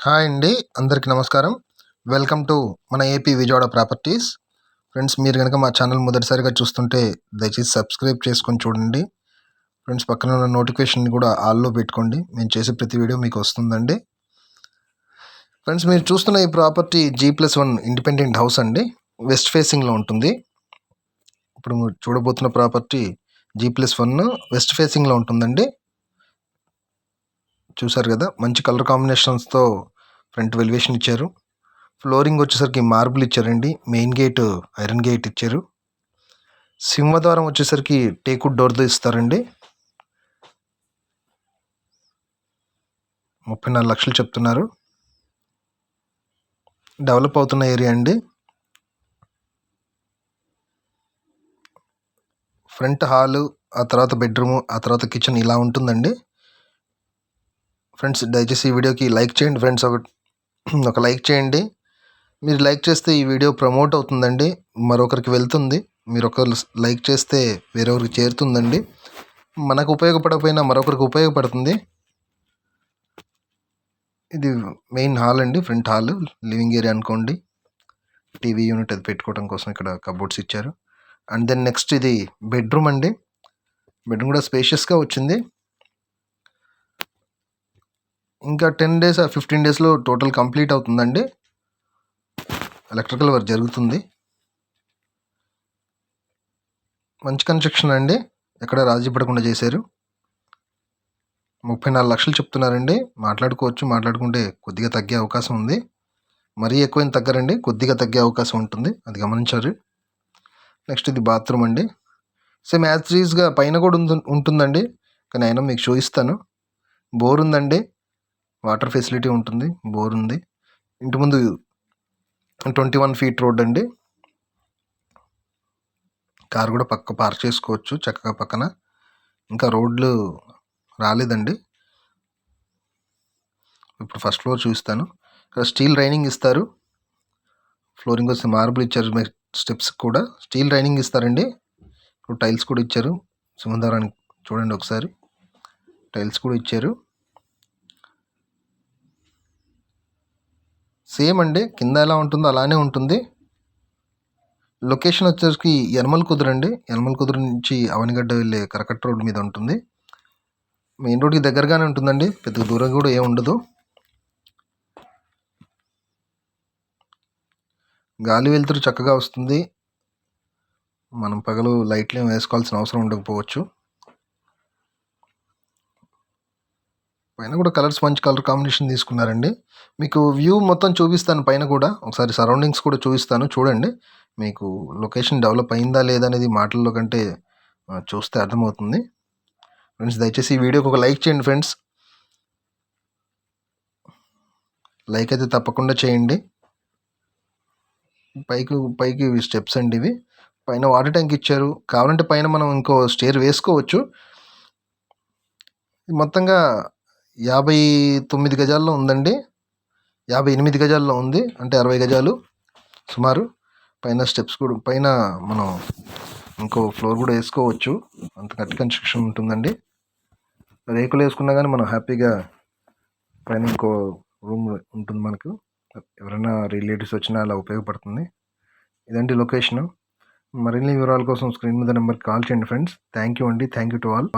Hi అండి, అందరికీ నమస్కారం. వెల్కమ్ టు మన ఏపీ విజయవాడ ప్రాపర్టీస్. ఫ్రెండ్స్, మీరు కనుక మా ఛానల్ మొదటిసారిగా చూస్తుంటే దయచేసి సబ్స్క్రైబ్ చేసుకొని చూడండి. ఫ్రెండ్స్, పక్కన ఉన్న నోటిఫికేషన్ కూడా ఆల్లో పెట్టుకోండి. మేము చేసే ప్రతి వీడియో మీకు వస్తుందండి. ఫ్రెండ్స్, మీరు చూస్తున్న ఈ ప్రాపర్టీ G+1 ఇండిపెండెంట్ హౌస్ అండి. వెస్ట్ ఫేసింగ్లో ఉంటుంది. ఇప్పుడు మీరు చూడబోతున్న ప్రాపర్టీ G+1 వెస్ట్ ఫేసింగ్లో ఉంటుందండి. చూసారు కదా, మంచి కలర్ కాంబినేషన్స్తో ఫ్రంట్ వెలివేషన్ ఇచ్చారు. ఫ్లోరింగ్ వచ్చేసరికి మార్బుల్ ఇచ్చారండి. మెయిన్ గేట్ ఐరన్ గేట్ ఇచ్చారు. సింహద్వారం వచ్చేసరికి టేకుడ్ డోర్తో ఇస్తారండి. 34 లక్షలు చెప్తున్నారు. డెవలప్ అవుతున్న ఏరియా అండి. ఫ్రంట్ హాలు, ఆ తర్వాత బెడ్రూము, ఆ తర్వాత కిచెన్ ఇలా ఉంటుందండి. ఫ్రెండ్స్, దయచేసి ఈ వీడియోకి లైక్ చేయండి. ఫ్రెండ్స్, ఒక లైక్ చేయండి. మీరు లైక్ చేస్తే ఈ వీడియో ప్రమోట్ అవుతుందండి, మరొకరికి వెళ్తుంది. మీరు ఒకరు లైక్ చేస్తే వేరొకరికి చేరుతుందండి. మనకు ఉపయోగపడకపోయినా మరొకరికి ఉపయోగపడుతుంది. ఇది మెయిన్ హాల్ అండి, ఫ్రంట్ హాల్, లివింగ్ ఏరియా అనుకోండి. టీవీ యూనిట్ అది పెట్టుకోవడం కోసం ఇక్కడ కబోర్డ్స్ ఇచ్చారు. అండ్ దెన్ నెక్స్ట్ ఇది బెడ్రూమ్ అండి. బెడ్రూమ్ కూడా స్పేషియస్గా వచ్చింది. ఇంకా 10 days 15 daysలో టోటల్ కంప్లీట్ అవుతుందండి. ఎలక్ట్రికల్ వర్క్ జరుగుతుంది. మంచి కన్స్ట్రక్షన్ అండి, ఎక్కడ రాజీ పడకుండా చేశారు. 34 లక్షలు చెప్తున్నారండి. మాట్లాడుకోవచ్చు, మాట్లాడుకుంటే కొద్దిగా తగ్గే అవకాశం ఉంది. మరీ ఎక్కువ తగ్గరండి, కొద్దిగా తగ్గే అవకాశం ఉంటుంది, అది గమనించారు. నెక్స్ట్ ఇది బాత్రూమ్ అండి. సేమ్ యాజ్ టీజ్గా పైన కూడా ఉంటుందండి, కానీ అయినా మీకు చూపిస్తాను. బోర్ ఉందండి, వాటర్ ఫెసిలిటీ ఉంటుంది, బోర్ ఉంది. ఇంటి ముందు 21 feet రోడ్ అండి. కార్ కూడా పక్క పార్క్ చేసుకోవచ్చు చక్కగా పక్కన. ఇంకా రోడ్లు రాలేదండి. ఇప్పుడు ఫస్ట్ ఫ్లోర్ చూస్తాను. ఇక్కడ స్టీల్ రైనింగ్ ఇస్తారు. ఫ్లోరింగ్ వస్తే మార్బుల్ ఇచ్చారు. స్టెప్స్ కూడా స్టీల్ రైనింగ్ ఇస్తారండి. ఇప్పుడు టైల్స్ కూడా ఇచ్చారు. సింహద్వారానికి చూడండి ఒకసారి, టైల్స్ కూడా ఇచ్చారు. సేమ్ అండి, కింద ఎలా ఉంటుందో అలానే ఉంటుంది. లొకేషన్ వచ్చేసరికి యనమల కుదురు అండి. యనమల కుదురు నుంచి అవనిగడ్డ వెళ్ళే కరకట్ట రోడ్డు మీద ఉంటుంది. మెయిన్ రోడ్కి దగ్గరగానే ఉంటుందండి, పెద్ద దూరం కూడా ఏమి ఉండదు. గాలి వెలుతురు చక్కగా వస్తుంది. మనం పగలు లైట్లు ఏమి వేసుకోవాల్సిన అవసరం ఉండకపోవచ్చు. పైన కూడా కలర్స్ మంచి కలర్ కాంబినేషన్ తీసుకున్నారండి. మీకు వ్యూ మొత్తం చూపిస్తాను, పైన కూడా ఒకసారి సరౌండింగ్స్ కూడా చూపిస్తాను, చూడండి. మీకు లొకేషన్ డెవలప్ అయిందా లేదా అనేది మాటల్లో కంటే చూస్తే అర్థమవుతుంది. ఫ్రెండ్స్, దయచేసి ఈ వీడియోకి ఒక లైక్ చేయండి. ఫ్రెండ్స్, లైక్ అయితే తప్పకుండా చేయండి. పైకి స్టెప్స్ అండి ఇవి. పైన వాటర్ ట్యాంక్ ఇచ్చారు. కావాలంటే పైన మనం ఇంకో స్టేర్ వేసుకోవచ్చు. మొత్తంగా 59 గజాల్లో ఉందండి. 58 గజాల్లో ఉంది, అంటే 60 గజాలు సుమారు. పైన స్టెప్స్ కూడా, పైన మనం ఇంకో ఫ్లోర్ కూడా వేసుకోవచ్చు, అంత గట్టి కన్స్ట్రక్షన్ ఉంటుందండి. రేకులు వేసుకున్నా కానీ మనం హ్యాపీగా పైన ఇంకో రూమ్ ఉంటుంది మనకు. ఎవరైనా రిలేటివ్స్ వచ్చినా అలా ఉపయోగపడుతుంది. ఇదండి లొకేషను. మరిన్ని వివరాల కోసం స్క్రీన్ మీద నెంబర్కి కాల్ చేయండి. ఫ్రెండ్స్, థ్యాంక్ యూ అండి. Thank you to all.